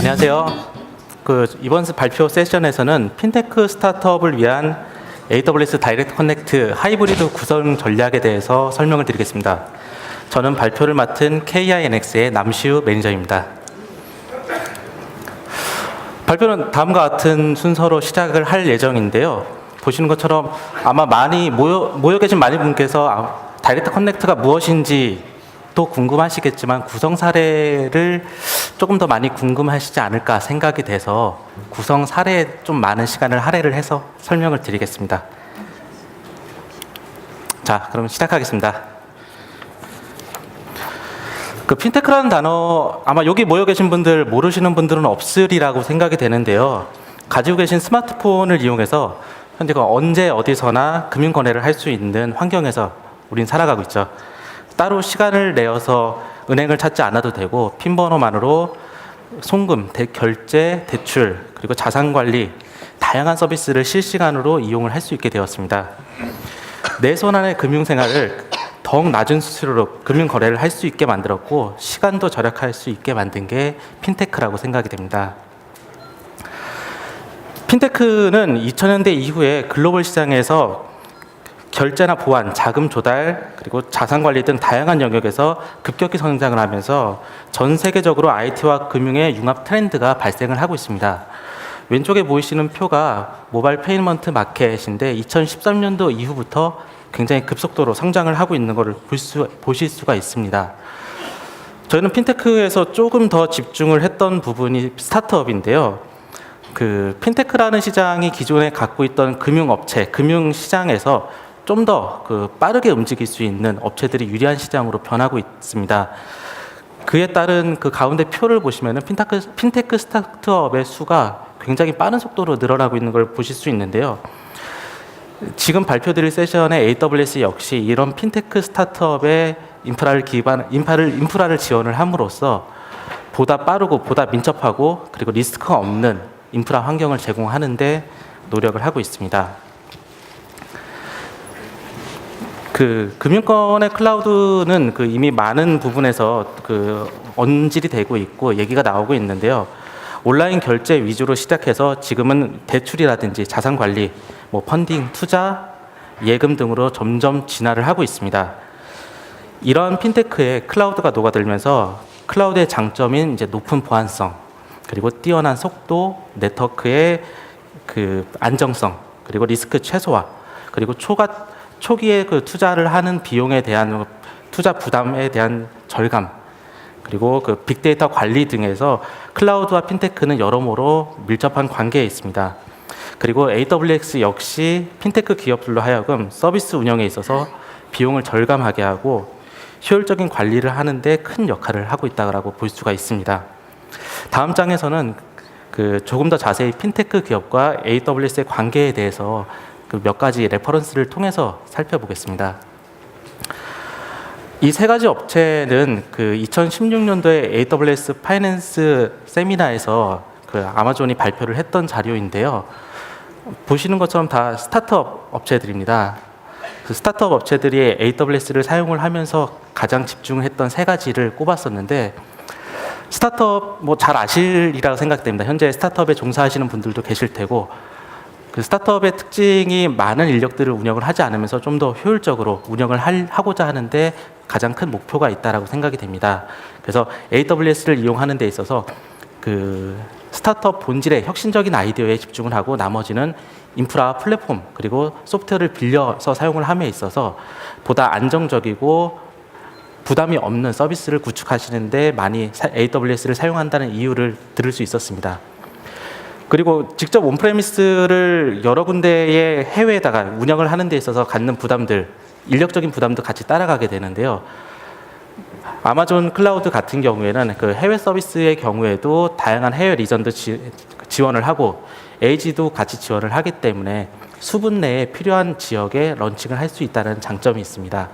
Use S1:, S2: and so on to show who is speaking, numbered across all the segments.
S1: 안녕하세요. 이번 발표 세션에서는 핀테크 스타트업을 위한 AWS 다이렉트 커넥트 하이브리드 구성 전략에 대해서 설명을 드리겠습니다. 저는 발표를 맡은 KINX의 남시우 매니저입니다. 발표는 다음과 같은 순서로 시작을 할 예정인데요. 보시는 것처럼 아마 모여 계신 많은 분께서 다이렉트 커넥트가 무엇인지 또 궁금하시겠지만 구성 사례를 조금 더 많이 궁금하시지 않을까 생각이 돼서 구성 사례에 좀 많은 시간을 할애를 해서 설명을 드리겠습니다. 자, 그럼 시작하겠습니다. 핀테크라는 단어 아마 여기 모여 계신 분들 모르시는 분들은 없으리라고 생각이 되는데요. 가지고 계신 스마트폰을 이용해서 현재 언제 어디서나 금융 거래를 할 수 있는 환경에서 우린 살아가고 있죠. 따로 시간을 내어서 은행을 찾지 않아도 되고 핀 번호만으로 송금, 결제, 대출, 그리고 자산 관리 다양한 서비스를 실시간으로 이용을 할 수 있게 되었습니다. 내 손 안의 금융 생활을 더욱 낮은 수수료로 금융 거래를 할 수 있게 만들었고 시간도 절약할 수 있게 만든 게 핀테크라고 생각이 됩니다. 핀테크는 2000년대 이후에 글로벌 시장에서 결제나 보안, 자금 조달, 그리고 자산 관리 등 다양한 영역에서 급격히 성장을 하면서 전 세계적으로 IT와 금융의 융합 트렌드가 발생을 하고 있습니다. 왼쪽에 보이시는 표가 모바일 페이먼트 마켓인데 2013년도 이후부터 굉장히 급속도로 성장을 하고 있는 것을 보실 수가 있습니다. 저희는 핀테크에서 조금 더 집중을 했던 부분이 스타트업인데요. 핀테크라는 시장이 기존에 갖고 있던 금융업체, 금융시장에서 좀 더 빠르게 움직일 수 있는 업체들이 유리한 시장으로 변하고 있습니다. 그에 따른 가운데 표를 보시면 핀테크 스타트업의 수가 굉장히 빠른 속도로 늘어나고 있는 걸 보실 수 있는데요. 지금 발표드릴 세션의 AWS 역시 이런 핀테크 스타트업의 인프라를 지원을 함으로써 보다 빠르고 보다 민첩하고 그리고 리스크가 없는 인프라 환경을 제공하는 데 노력을 하고 있습니다. 금융권의 클라우드는 이미 많은 부분에서 언질이 되고 있고 얘기가 나오고 있는데요. 온라인 결제 위주로 시작해서 지금은 대출이라든지 자산 관리, 펀딩, 투자, 예금 등으로 점점 진화를 하고 있습니다. 이러한 핀테크에 클라우드가 녹아들면서 클라우드의 장점인 이제 높은 보안성, 그리고 뛰어난 속도, 네트워크의 안정성, 그리고 리스크 최소화, 그리고 초기에 투자를 하는 비용에 대한 투자 부담에 대한 절감, 그리고 빅데이터 관리 등에서 클라우드와 핀테크는 여러모로 밀접한 관계에 있습니다. 그리고 AWS 역시 핀테크 기업들로 하여금 서비스 운영에 있어서 비용을 절감하게 하고 효율적인 관리를 하는데 큰 역할을 하고 있다고 볼 수가 있습니다. 다음 장에서는 조금 더 자세히 핀테크 기업과 AWS의 관계에 대해서 몇 가지 레퍼런스를 통해서 살펴보겠습니다. 이 세 가지 업체는 2016년도에 AWS 파이낸스 세미나에서 아마존이 발표를 했던 자료인데요. 보시는 것처럼 다 스타트업 업체들입니다. 스타트업 업체들이 AWS를 사용을 하면서 가장 집중했던 세 가지를 꼽았었는데 스타트업 잘 아시리라고 생각됩니다. 현재 스타트업에 종사하시는 분들도 계실 테고 스타트업의 특징이 많은 인력들을 운영을 하지 않으면서 좀 더 효율적으로 운영을 하고자 하는데 가장 큰 목표가 있다고 생각이 됩니다. 그래서 AWS를 이용하는 데 있어서 스타트업 본질의 혁신적인 아이디어에 집중을 하고 나머지는 인프라, 플랫폼, 그리고 소프트웨어를 빌려서 사용을 함에 있어서 보다 안정적이고 부담이 없는 서비스를 구축하시는데 많이 AWS를 사용한다는 이유를 들을 수 있었습니다. 그리고 직접 온프레미스를 여러 군데의 해외에다가 운영을 하는 데 있어서 갖는 부담들, 인력적인 부담도 같이 따라가게 되는데요. 아마존 클라우드 같은 경우에는 해외 서비스의 경우에도 다양한 해외 리전도 지원을 하고 에이지도 같이 지원을 하기 때문에 수분 내에 필요한 지역에 런칭을 할 수 있다는 장점이 있습니다.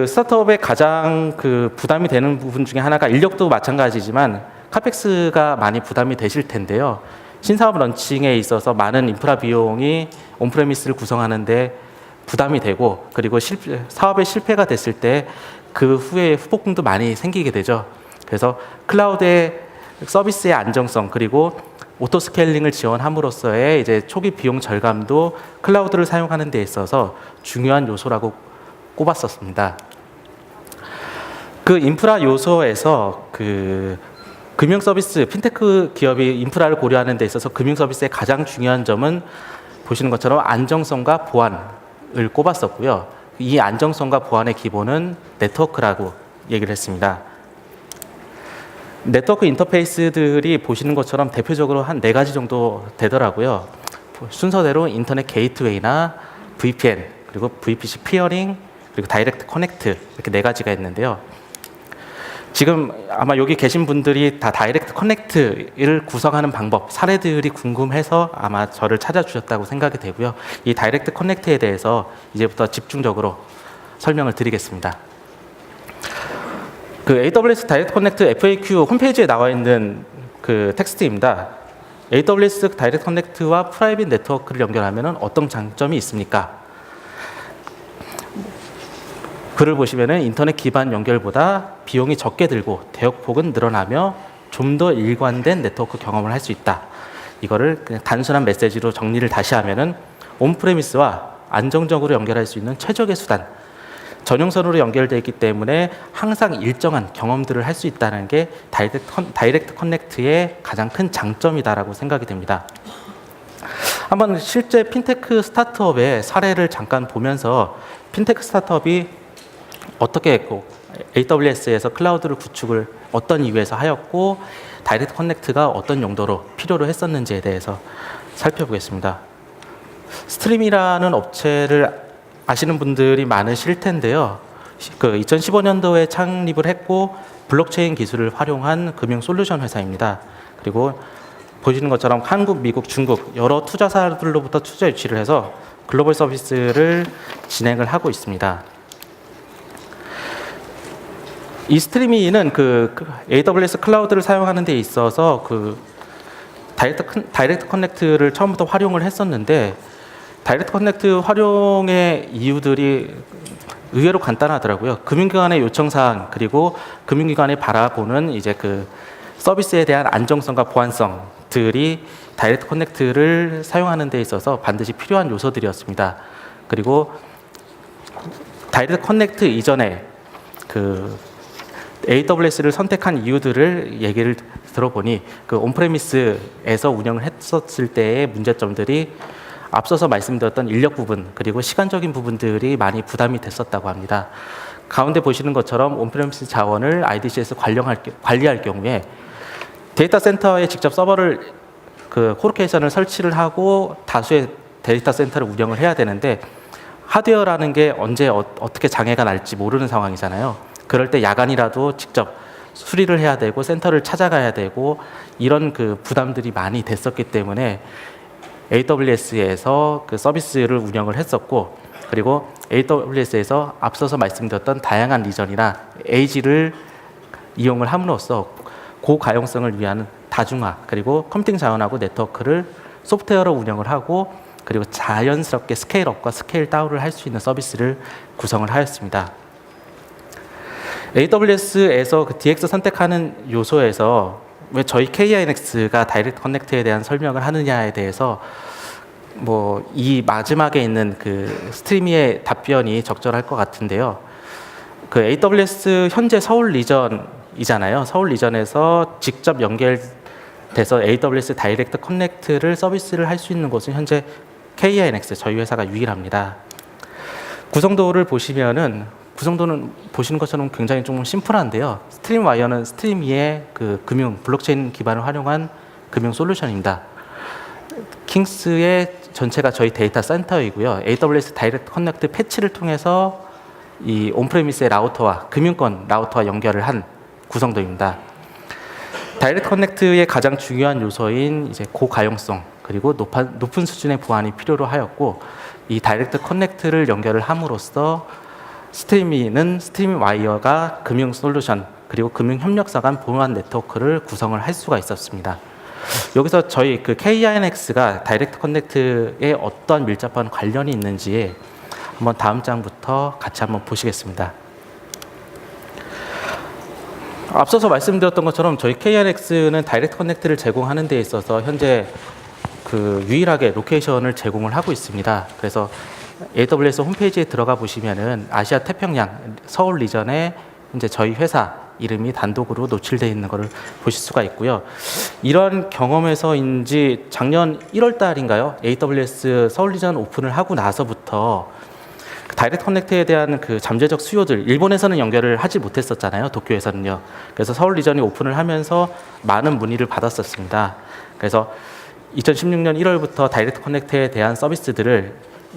S1: 스타트업의 가장 부담이 되는 부분 중에 하나가 인력도 마찬가지지만 카펙스가 많이 부담이 되실 텐데요. 신사업 런칭에 있어서 많은 인프라 비용이 온프레미스를 구성하는데 부담이 되고 그리고 사업의 실패가 됐을 때 그 후에 후폭풍도 많이 생기게 되죠. 그래서 클라우드의 서비스의 안정성 그리고 오토 스케일링을 지원함으로써의 이제 초기 비용 절감도 클라우드를 사용하는 데 있어서 중요한 요소라고 꼽았었습니다. 그 인프라 요소에서 그 금융 서비스, 핀테크 기업이 인프라를 고려하는 데 있어서 금융 서비스의 가장 중요한 점은 보시는 것처럼 안정성과 보안을 꼽았었고요. 이 안정성과 보안의 기본은 네트워크라고 얘기를 했습니다. 네트워크 인터페이스들이 보시는 것처럼 대표적으로 한 4가지 정도 되더라고요. 순서대로 인터넷 게이트웨이나 VPN, 그리고 VPC 피어링, 그리고 다이렉트 커넥트 이렇게 4가지가 있는데요. 지금 아마 여기 계신 분들이 다 다이렉트 커넥트를 구성하는 방법, 사례들이 궁금해서 아마 저를 찾아주셨다고 생각이 되고요. 이 다이렉트 커넥트에 대해서 이제부터 집중적으로 설명을 드리겠습니다. 그 AWS 다이렉트 커넥트 FAQ 홈페이지에 나와 있는 그 텍스트입니다. AWS 다이렉트 커넥트와 프라이빗 네트워크를 연결하면 어떤 장점이 있습니까? 글을 보시면 인터넷 기반 연결보다 비용이 적게 들고 대역폭은 늘어나며 좀 더 일관된 네트워크 경험을 할 수 있다. 이거를 그냥 단순한 메시지로 정리를 다시 하면은 온프레미스와 안정적으로 연결할 수 있는 최적의 수단, 전용선으로 연결되어 있기 때문에 항상 일정한 경험들을 할 수 있다는 게 다이렉트 커넥트의 가장 큰 장점이다라고 생각이 됩니다. 한번 실제 핀테크 스타트업의 사례를 잠깐 보면서 핀테크 스타트업이 어떻게 했고 AWS에서 클라우드를 구축을 어떤 이유에서 하였고 다이렉트 커넥트가 어떤 용도로 필요로 했었는지에 대해서 살펴보겠습니다. 스트림이라는 업체를 아시는 분들이 많으실 텐데요. 그 2015년도에 창립을 했고 블록체인 기술을 활용한 금융 솔루션 회사입니다. 그리고 보시는 것처럼 한국, 미국, 중국 여러 투자사들로부터 투자 유치를 해서 글로벌 서비스를 진행을 하고 있습니다. 이 스트리미는 그 AWS 클라우드를 사용하는 데 있어서 그 다이렉트 커넥트를 처음부터 활용을 했었는데 다이렉트 커넥트 활용의 이유들이 의외로 간단하더라고요. 금융기관의 요청사항 그리고 금융기관이 바라보는 이제 그 서비스에 대한 안정성과 보안성들이 다이렉트 커넥트를 사용하는 데 있어서 반드시 필요한 요소들이었습니다. 그리고 다이렉트 커넥트 이전에 그 AWS를 선택한 이유들을 얘기를 들어보니 그 온프레미스에서 운영을 했었을 때의 문제점들이 앞서서 말씀드렸던 인력 부분 그리고 시간적인 부분들이 많이 부담이 됐었다고 합니다. 가운데 보시는 것처럼 온프레미스 자원을 IDC에서 관리할 경우에 데이터 센터에 직접 서버를 그 코로케이션을 설치를 하고 다수의 데이터 센터를 운영을 해야 되는데 하드웨어라는 게 언제 어떻게 장애가 날지 모르는 상황이잖아요. 그럴 때 야간이라도 직접 수리를 해야 되고 센터를 찾아가야 되고 이런 그 부담들이 많이 됐었기 때문에 AWS에서 그 서비스를 운영을 했었고 그리고 AWS에서 앞서서 말씀드렸던 다양한 리전이나 에이지를 이용을 함으로써 고가용성을 위한 다중화 그리고 컴퓨팅 자원하고 네트워크를 소프트웨어로 운영을 하고 그리고 자연스럽게 스케일업과 스케일 다운을 할 수 있는 서비스를 구성을 하였습니다. AWS에서 그 DX 선택하는 요소에서 왜 저희 KINX가 다이렉트 커넥트에 대한 설명을 하느냐에 대해서 뭐 이 마지막에 있는 그 스트리미의 답변이 적절할 것 같은데요. 그 AWS 현재 서울 리전이잖아요. 서울 리전에서 직접 연결돼서 AWS 다이렉트 커넥트를 서비스를 할 수 있는 곳은 현재 KINX 저희 회사가 유일합니다. 구성도를 보시면은 구성도는 보시는 것처럼 굉장히 좀 심플한데요. 스트림 와이어는 스트리미의 그 금융 블록체인 기반을 활용한 금융 솔루션입니다. 킹스의 전체가 저희 데이터 센터이고요. AWS 다이렉트 커넥트 패치를 통해서 이 온프레미스의 라우터와 금융권 라우터와 연결을 한 구성도입니다. 다이렉트 커넥트의 가장 중요한 요소인 이제 고가용성 그리고 높은 수준의 보안이 필요로 하였고 이 다이렉트 커넥트를 연결을 함으로써 스트리밍 와이어가 금융 솔루션 그리고 금융 협력사 간 보안 네트워크를 구성을 할 수가 있었습니다. 여기서 저희 그 KINX가 다이렉트 커넥트에 어떤 밀접한 관련이 있는지 한번 다음 장부터 같이 한번 보시겠습니다. 앞서서 말씀드렸던 것처럼 저희 KNX는 다이렉트 커넥트를 제공하는 데 있어서 현재 그 유일하게 로케이션을 제공을 하고 있습니다. 그래서 AWS 홈페이지에 들어가 보시면은 아시아 태평양 서울 리전에 이제 저희 회사 이름이 단독으로 노출되어 있는 것을 보실 수가 있고요. 이런 경험에서인지 작년 1월 달인가요? AWS 서울 리전 오픈을 하고 나서부터 다이렉트 커넥트에 대한 그 잠재적 수요들, 일본에서는 연결을 하지 못했었잖아요. 도쿄에서는요. 그래서 서울 리전이 오픈을 하면서 많은 문의를 받았었습니다. 그래서 2016년 1월부터 다이렉트 커넥트에 대한 서비스들을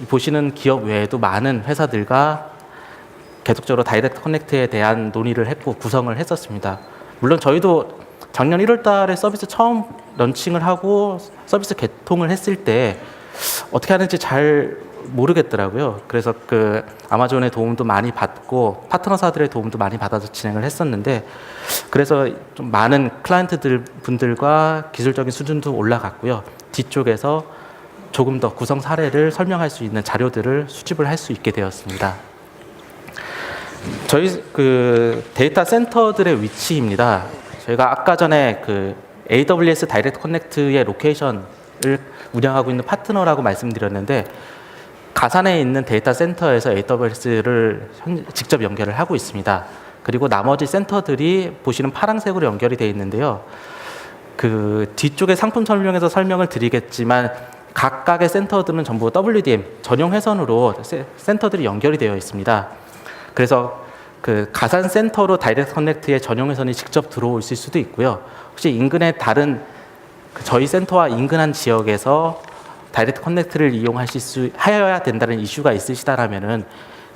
S1: 보시는 기업 외에도 많은 회사들과 계속적으로 다이렉트 커넥트에 대한 논의를 했고 구성을 했었습니다. 물론 저희도 작년 1월 달에 서비스 처음 런칭을 하고 서비스 개통을 했을 때 어떻게 하는지 잘 모르겠더라고요. 그래서 그 아마존의 도움도 많이 받고 파트너사들의 도움도 많이 받아서 진행을 했었는데, 그래서 좀 많은 클라이언트들 분들과 기술적인 수준도 올라갔고요. 뒤쪽에서 조금 더 구성 사례를 설명할 수 있는 자료들을 수집을 할 수 있게 되었습니다. 저희 그 데이터 센터들의 위치입니다. 저희가 아까 전에 그 AWS 다이렉트 커넥트의 로케이션을 운영하고 있는 파트너라고 말씀드렸는데, 가산에 있는 데이터 센터에서 AWS를 직접 연결을 하고 있습니다. 그리고 나머지 센터들이 보시는 파란색으로 연결이 되어 있는데요. 그 뒤쪽에 상품 설명에서 설명을 드리겠지만 각각의 센터들은 전부 WDM 전용 회선으로 센터들이 연결이 되어 있습니다. 그래서 그 가산 센터로 다이렉트 커넥트에 전용 회선이 직접 들어오실 수도 있고요. 혹시 인근의 다른 저희 센터와 인근한 지역에서 다이렉트 커넥트를 하여야 된다는 이슈가 있으시다라면은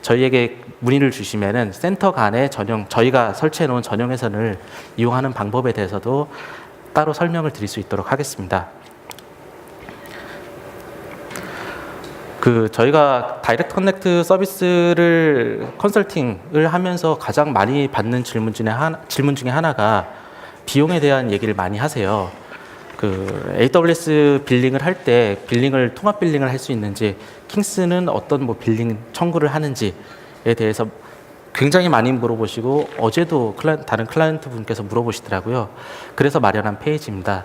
S1: 저희에게 문의를 주시면은 센터 간의 저희가 설치해 놓은 전용 회선을 이용하는 방법에 대해서도 따로 설명을 드릴 수 있도록 하겠습니다. 그 저희가 다이렉트 커넥트 서비스를 컨설팅을 하면서 가장 많이 받는 질문 중에 하나가 비용에 대한 얘기를 많이 하세요. 그 AWS 빌링을 할 때 통합 빌링을 할 수 있는지, 킹스는 어떤 뭐 빌링 청구를 하는지에 대해서 굉장히 많이 물어보시고, 어제도 다른 클라이언트 분께서 물어보시더라고요. 그래서 마련한 페이지입니다.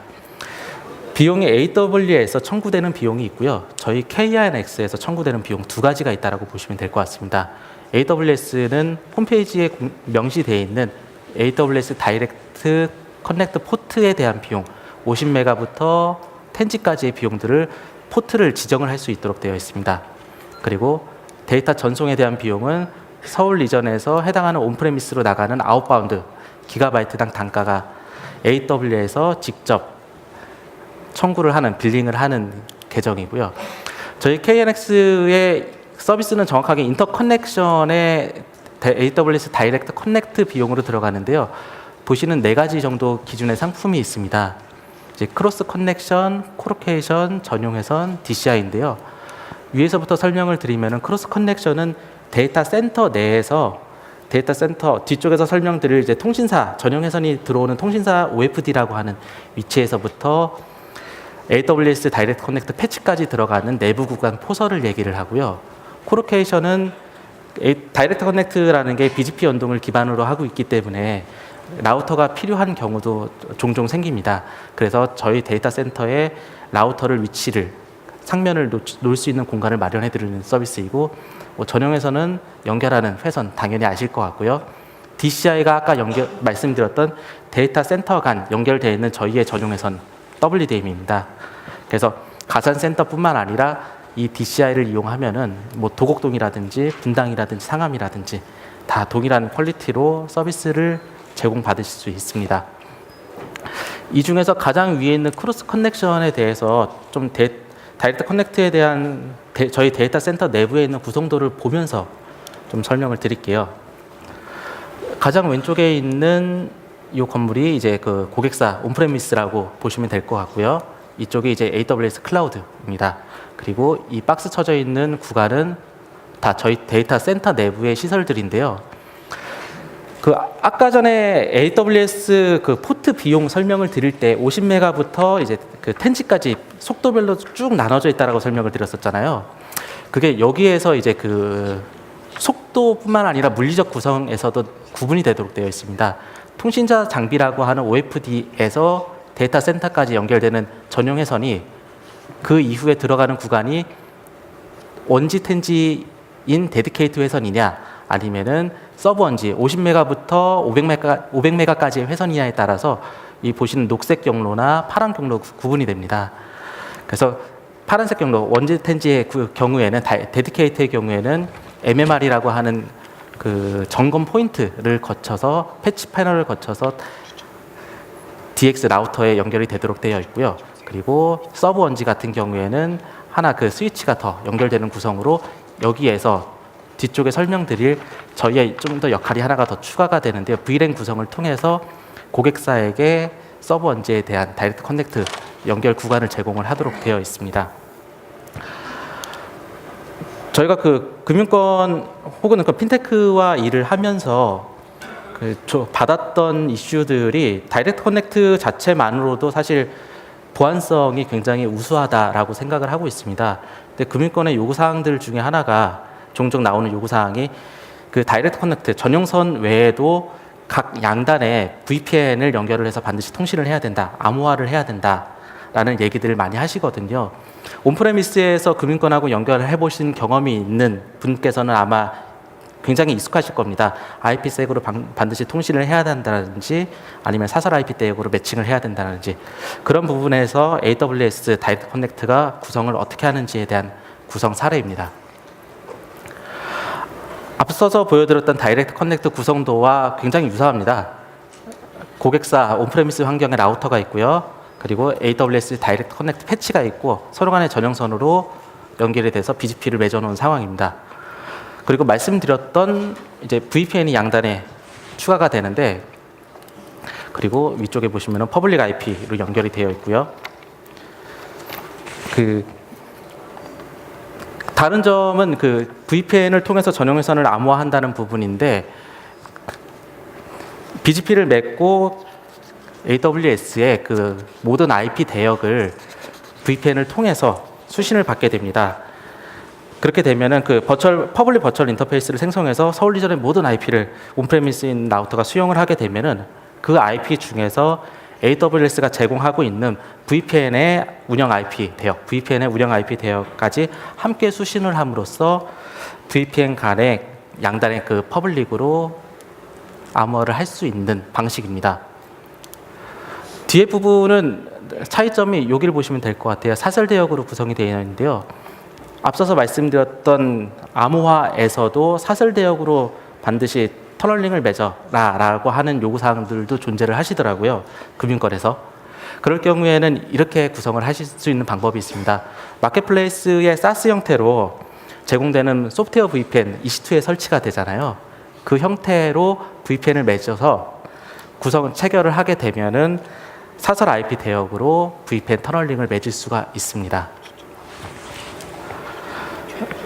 S1: 비용이 AWS에서 청구되는 비용이 있고요. 저희 KNX에서 청구되는 비용 두 가지가 있다고 보시면 될 것 같습니다. AWS는 홈페이지에 명시되어 있는 AWS 다이렉트 커넥트 포트에 대한 비용 50메가부터 10G까지의 비용들을 포트를 지정을 할 수 있도록 되어 있습니다. 그리고 데이터 전송에 대한 비용은 서울 리전에서 해당하는 온프레미스로 나가는 아웃바운드 기가바이트당 단가가 AWS에서 직접 청구를 하는, 빌링을 하는 계정이고요. 저희 KNX의 서비스는 정확하게 인터커넥션의 AWS 다이렉트 커넥트 비용으로 들어가는데요. 보시는 네 가지 정도 기준의 상품이 있습니다. 이제 크로스 커넥션, 코로케이션, 전용회선, DCI인데요. 위에서부터 설명을 드리면은 크로스 커넥션은 데이터 센터 내에서 데이터 센터 뒤쪽에서 설명드릴 이제 통신사 전용회선이 들어오는 통신사 OFD라고 하는 위치에서부터 AWS 다이렉트 커넥트 패치까지 들어가는 내부 구간 포설을 얘기를 하고요. 코로케이션은 다이렉트 커넥트라는 게 BGP 연동을 기반으로 하고 있기 때문에 라우터가 필요한 경우도 종종 생깁니다. 그래서 저희 데이터 센터에 라우터를 상면을 놓을 수 있는 공간을 마련해 드리는 서비스이고, 전용에서는 연결하는 회선 당연히 아실 것 같고요. DCI가 아까 말씀드렸던 데이터 센터 간 연결되어 있는 저희의 전용회선 WDM입니다. 그래서 가산 센터뿐만 아니라 이 DCI를 이용하면은 뭐 도곡동이라든지 분당이라든지 상암이라든지 다 동일한 퀄리티로 서비스를 제공받으실 수 있습니다. 이 중에서 가장 위에 있는 크로스 커넥션에 대해서 좀 다이렉트 커넥트에 대한 저희 데이터 센터 내부에 있는 구성도를 보면서 좀 설명을 드릴게요. 가장 왼쪽에 있는 이 건물이 이제 그 고객사 온프레미스라고 보시면 될 것 같고요. 이쪽이 이제 AWS 클라우드입니다. 그리고 이 박스 쳐져 있는 구간은 다 저희 데이터 센터 내부의 시설들인데요. 그 아까 전에 AWS 그 포트 비용 설명을 드릴 때 50메가부터 이제 그 10G까지 속도별로 쭉 나눠져 있다라고 설명을 드렸었잖아요. 그게 여기에서 이제 그 속도뿐만 아니라 물리적 구성에서도 구분이 되도록 되어 있습니다. 통신자 장비라고 하는 OFD에서 데이터 센터까지 연결되는 전용 회선이 그 이후에 들어가는 구간이 원지 텐지인 데디케이트 회선이냐 아니면은 서브 원지 50메가부터 500메가까지의 회선이냐에 따라서 이 보시는 녹색 경로나 파란 경로 구분이 됩니다. 그래서 파란색 경로 원지 텐지의 그 경우에는 데디케이트의 경우에는 MMR이라고 하는 그 점검 포인트를 거쳐서 패치 패널을 거쳐서 DX 라우터에 연결이 되도록 되어 있고요. 그리고 서브 원지 같은 경우에는 하나 그 스위치가 더 연결되는 구성으로 여기에서 뒤쪽에 설명드릴 저희의 좀 더 역할이 하나가 더 추가가 되는데요. VLAN 구성을 통해서 고객사에게 서브 원지에 대한 다이렉트 커넥트 연결 구간을 제공을 하도록 되어 있습니다. 저희가 그 금융권 혹은 그 핀테크와 일을 하면서 받았던 이슈들이 다이렉트 커넥트 자체만으로도 사실 보안성이 굉장히 우수하다라고 생각을 하고 있습니다. 근데 금융권의 요구사항들 중에 하나가 종종 나오는 요구사항이 그 다이렉트 커넥트 전용선 외에도 각 양단에 VPN을 연결을 해서 반드시 통신을 해야 된다, 암호화를 해야 된다라는 얘기들을 많이 하시거든요. 온프레미스에서 금융권하고 연결을 해보신 경험이 있는 분께서는 아마 굉장히 익숙하실 겁니다. IP색으로 반드시 통신을 해야 된다든지 아니면 사설 IP대역으로 매칭을 해야 된다든지 그런 부분에서 AWS 다이렉트 커넥트가 구성을 어떻게 하는지에 대한 구성 사례입니다. 앞서서 보여드렸던 다이렉트 커넥트 구성도와 굉장히 유사합니다. 고객사 온프레미스 환경에 라우터가 있고요. 그리고 AWS 다이렉트 커넥트 패치가 있고 서로 간의 전용선으로 연결이 돼서 BGP를 맺어놓은 상황입니다. 그리고 말씀드렸던 이제 VPN이 양단에 추가가 되는데 그리고 위쪽에 보시면은 퍼블릭 IP로 연결이 되어 있고요. 다른 점은 그 VPN을 통해서 전용 회선을 암호화한다는 부분인데 BGP를 맺고 AWS의 그 모든 IP 대역을 VPN을 통해서 수신을 받게 됩니다. 그렇게 되면은 그 퍼블릭 버추얼 인터페이스를 생성해서 서울 리전의 모든 IP를 온프레미스인 라우터가 수용을 하게 되면은 그 IP 중에서 AWS가 제공하고 있는 VPN의 운영 IP 대역까지 함께 수신을 함으로써 VPN 간의 양단의 그 퍼블릭으로 암호화를 할 수 있는 방식입니다. 뒤에 부분은 차이점이 여기를 보시면 될 것 같아요. 사설 대역으로 구성이 되어 있는데요. 앞서서 말씀드렸던 암호화에서도 사설 대역으로 반드시 터널링을 맺어라라고 하는 요구사항들도 존재를 하시더라고요. 금융권에서. 그럴 경우에는 이렇게 구성을 하실 수 있는 방법이 있습니다. 마켓플레이스의 SaaS 형태로 제공되는 소프트웨어 VPN EC2에 설치가 되잖아요. 그 형태로 VPN을 맺어서 구성을 체결을 하게 되면은 사설 IP 대역으로 VPN 터널링을 맺을 수가 있습니다.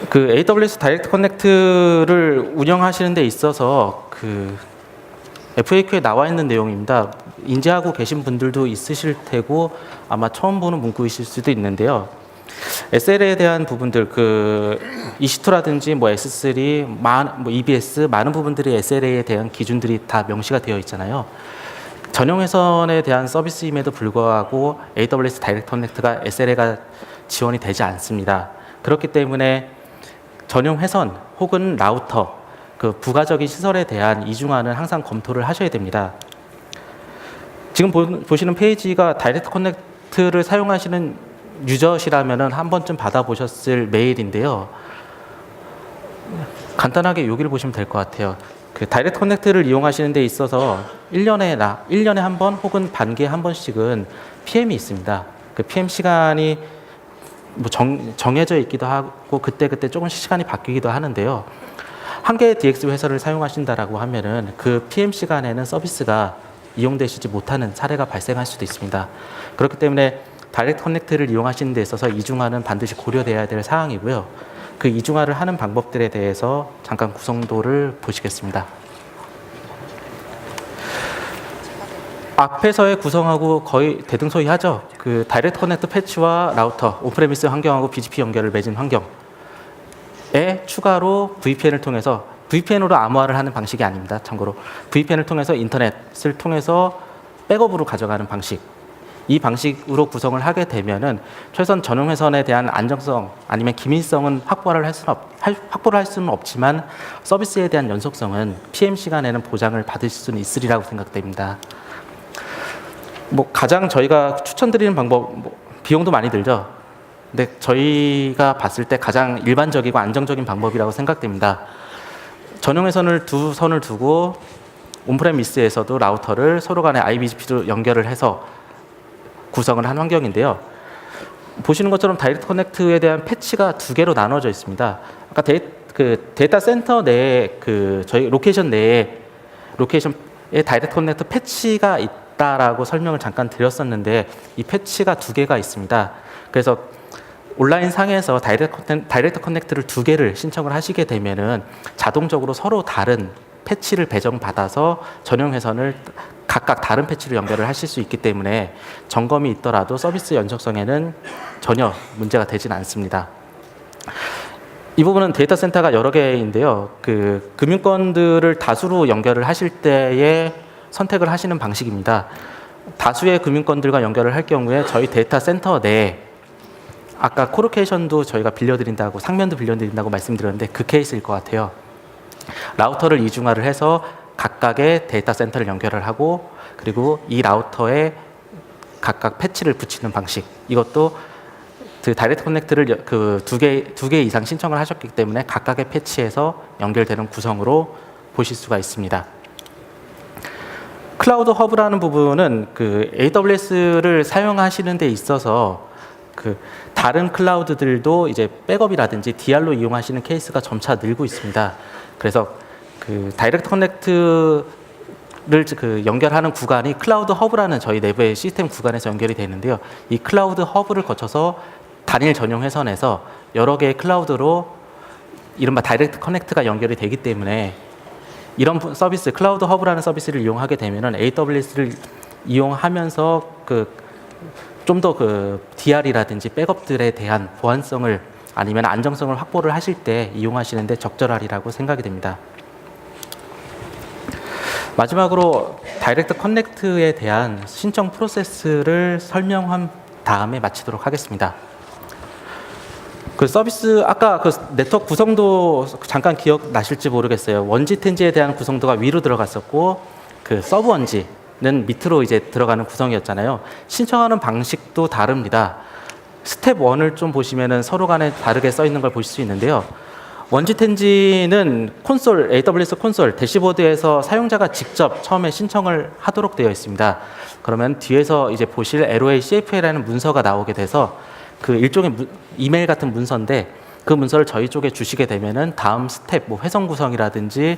S1: 그 AWS 다이렉트 커넥트를 운영하시는 데 있어서 그 FAQ에 나와 있는 내용입니다. 인지하고 계신 분들도 있으실 테고 아마 처음 보는 문구이실 수도 있는데요. SLA에 대한 부분들, 그 EC2라든지 뭐 S3, 뭐 EBS 많은 부분들이 SLA에 대한 기준들이 다 명시가 되어 있잖아요. 전용 회선에 대한 서비스임에도 불구하고 AWS 다이렉트 커넥트가 SLA가 지원이 되지 않습니다. 그렇기 때문에 전용 회선 혹은 라우터, 그 부가적인 시설에 대한 이중화는 항상 검토를 하셔야 됩니다. 지금 보시는 페이지가 다이렉트 커넥트를 사용하시는 유저시라면 한 번쯤 받아보셨을 메일인데요. 간단하게 여기를 보시면 될 것 같아요. 그 다이렉트 커넥트를 이용하시는 데 있어서 1년에 한 번 혹은 반기에 한 번씩은 PM이 있습니다. 그 PM 시간이 뭐 정해져 있기도 하고 그때 조금씩 시간이 바뀌기도 하는데요. 한 개의 DX 회사를 사용하신다라고 하면은 그 PM 시간에는 서비스가 이용되시지 못하는 사례가 발생할 수도 있습니다. 그렇기 때문에 다이렉트 커넥트를 이용하시는 데 있어서 이중화는 반드시 고려돼야 될 사항이고요. 그 이중화를 하는 방법들에 대해서 잠깐 구성도를 보시겠습니다. 앞에서의 구성하고 거의 대등소이하죠. 그 다이렉트 커넥트 패치와 라우터, 온프레미스 환경하고 BGP 연결을 맺은 환경에 추가로 VPN을 통해서 VPN으로 암호화를 하는 방식이 아닙니다. 참고로 VPN을 통해서 인터넷을 통해서 백업으로 가져가는 방식. 이 방식으로 구성을 하게 되면은 최소한 전용회선에 대한 안정성 아니면 기밀성은 확보를 할 수는 없지만 서비스에 대한 연속성은 PM 시간에는 보장을 받을 수는 있으리라고 생각됩니다. 뭐 가장 저희가 추천드리는 방법, 비용도 많이 들죠. 근데 저희가 봤을 때 가장 일반적이고 안정적인 방법이라고 생각됩니다. 전용회선을 두 선을 두고 온프레미스에서도 라우터를 서로 간에 IBGP로 연결을 해서 구성을 한 환경인데요. 보시는 것처럼 다이렉트 커넥트에 대한 패치가 두 개로 나눠져 있습니다. 아까 데이터 센터 내에 저희 로케이션에 다이렉트 커넥트 패치가 있다라고 설명을 잠깐 드렸었는데 이 패치가 두 개가 있습니다. 그래서 온라인 상에서 다이렉트 커넥트를 두 개를 신청을 하시게 되면은 자동적으로 서로 다른 패치를 배정받아서 전용 회선을 각각 다른 패치를 연결을 하실 수 있기 때문에 점검이 있더라도 서비스 연속성에는 전혀 문제가 되진 않습니다. 이 부분은 데이터 센터가 여러 개인데요. 금융권들을 다수로 연결을 하실 때에 선택을 하시는 방식입니다. 다수의 금융권들과 연결을 할 경우에 저희 데이터 센터 내에 아까 코로케이션도 저희가 빌려드린다고 상면도 빌려드린다고 말씀드렸는데 그 케이스일 것 같아요. 라우터를 이중화를 해서 각각의 데이터 센터를 연결을 하고 그리고 이 라우터에 각각 패치를 붙이는 방식. 이것도 다이렉트 커넥트를 두 개 이상 신청을 하셨기 때문에 각각의 패치에서 연결되는 구성으로 보실 수가 있습니다. 클라우드 허브라는 부분은 AWS를 사용하시는 데 있어서 다른 클라우드들도 이제 백업이라든지 DR로 이용하시는 케이스가 점차 늘고 있습니다. 그래서 다이렉트 커넥트를 연결하는 구간이 클라우드 허브라는 저희 내부의 시스템 구간에서 연결이 되는데요. 이 클라우드 허브를 거쳐서 단일 전용 회선에서 여러 개의 클라우드로 이른바 다이렉트 커넥트가 연결이 되기 때문에 이런 서비스, 클라우드 허브라는 서비스를 이용하게 되면은 AWS를 이용하면서 좀 더 DR이라든지 백업들에 대한 보안성을 아니면 안정성을 확보를 하실 때 이용하시는데 적절하리라고 생각이 됩니다. 마지막으로 다이렉트 커넥트에 대한 신청 프로세스를 설명한 다음에 마치도록 하겠습니다. 서비스 아까 네트워크 구성도 잠깐 기억나실지 모르겠어요. 원지 텐지에 대한 구성도가 위로 들어갔었고 서브 원지는 밑으로 이제 들어가는 구성이었잖아요. 신청하는 방식도 다릅니다. 스텝 1을 좀 보시면은 서로 간에 다르게 써 있는 걸 보실 수 있는데요. 원지 텐지는 콘솔, AWS 콘솔, 대시보드에서 사용자가 직접 처음에 신청을 하도록 되어 있습니다. 그러면 뒤에서 이제 보실 LOA CFA라는 문서가 나오게 돼서 일종의 이메일 같은 문서인데 그 문서를 저희 쪽에 주시게 되면은 다음 스텝, 회선 구성이라든지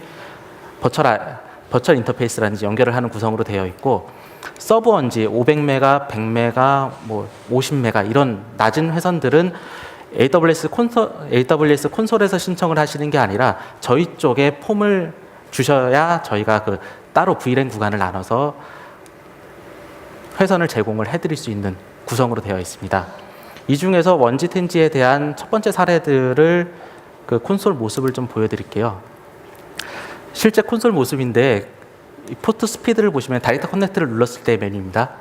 S1: 버추얼 인터페이스라든지 연결을 하는 구성으로 되어 있고 서브 원지 500메가, 100메가, 50메가 이런 낮은 회선들은 AWS 콘솔에서 신청을 하시는 게 아니라 저희 쪽에 폼을 주셔야 저희가 따로 VLAN 구간을 나눠서 회선을 제공을 해드릴 수 있는 구성으로 되어 있습니다. 이 중에서 원지 텐지에 대한 첫 번째 사례들을 콘솔 모습을 좀 보여드릴게요. 실제 콘솔 모습인데 포트 스피드를 보시면 다이렉트 커넥트를 눌렀을 때의 메뉴입니다.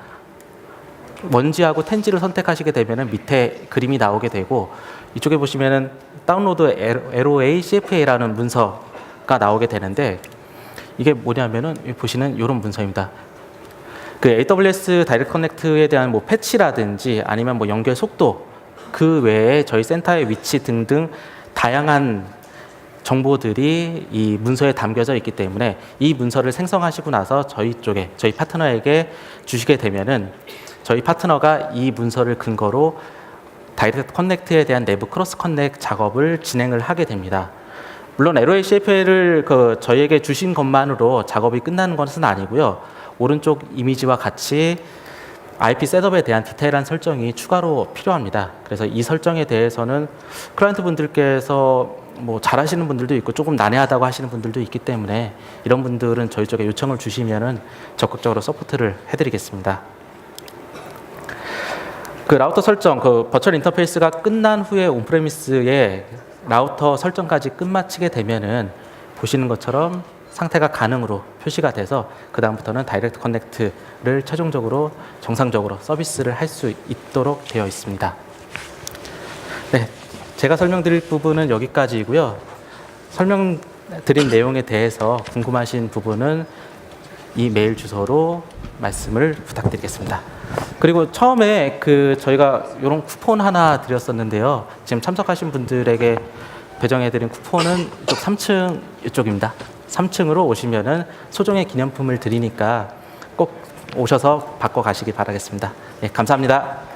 S1: 원지하고 텐지를 선택하시게 되면 밑에 그림이 나오게 되고 이쪽에 보시면 다운로드 LOA CFA라는 문서가 나오게 되는데 이게 뭐냐면은 보시는 이런 문서입니다. AWS 다이렉트 커넥트에 대한 패치라든지 아니면 연결 속도 그 외에 저희 센터의 위치 등등 다양한 정보들이 이 문서에 담겨져 있기 때문에 이 문서를 생성하시고 나서 저희 파트너에게 주시게 되면은 저희 파트너가 이 문서를 근거로 다이렉트 커넥트에 대한 내부 크로스 커넥 작업을 진행을 하게 됩니다. 물론 LOA CFA를 저희에게 주신 것만으로 작업이 끝나는 것은 아니고요. 오른쪽 이미지와 같이 IP 셋업에 대한 디테일한 설정이 추가로 필요합니다. 그래서 이 설정에 대해서는 클라이언트 분들께서 잘하시는 분들도 있고 조금 난해하다고 하시는 분들도 있기 때문에 이런 분들은 저희 쪽에 요청을 주시면은 적극적으로 서포트를 해드리겠습니다. 라우터 설정, 버추얼 인터페이스가 끝난 후에 온프레미스에 라우터 설정까지 끝마치게 되면은 보시는 것처럼 상태가 가능으로 표시가 돼서 그 다음부터는 다이렉트 커넥트를 최종적으로 정상적으로 서비스를 할 수 있도록 되어 있습니다. 네, 제가 설명드릴 부분은 여기까지이고요. 설명드린 내용에 대해서 궁금하신 부분은 이 메일 주소로 말씀을 부탁드리겠습니다. 그리고 처음에 저희가 이런 쿠폰 하나 드렸었는데요. 지금 참석하신 분들에게 배정해드린 쿠폰은 이쪽 3층 이쪽입니다. 3층으로 오시면은 소정의 기념품을 드리니까 꼭 오셔서 받고 가시기 바라겠습니다. 네, 감사합니다.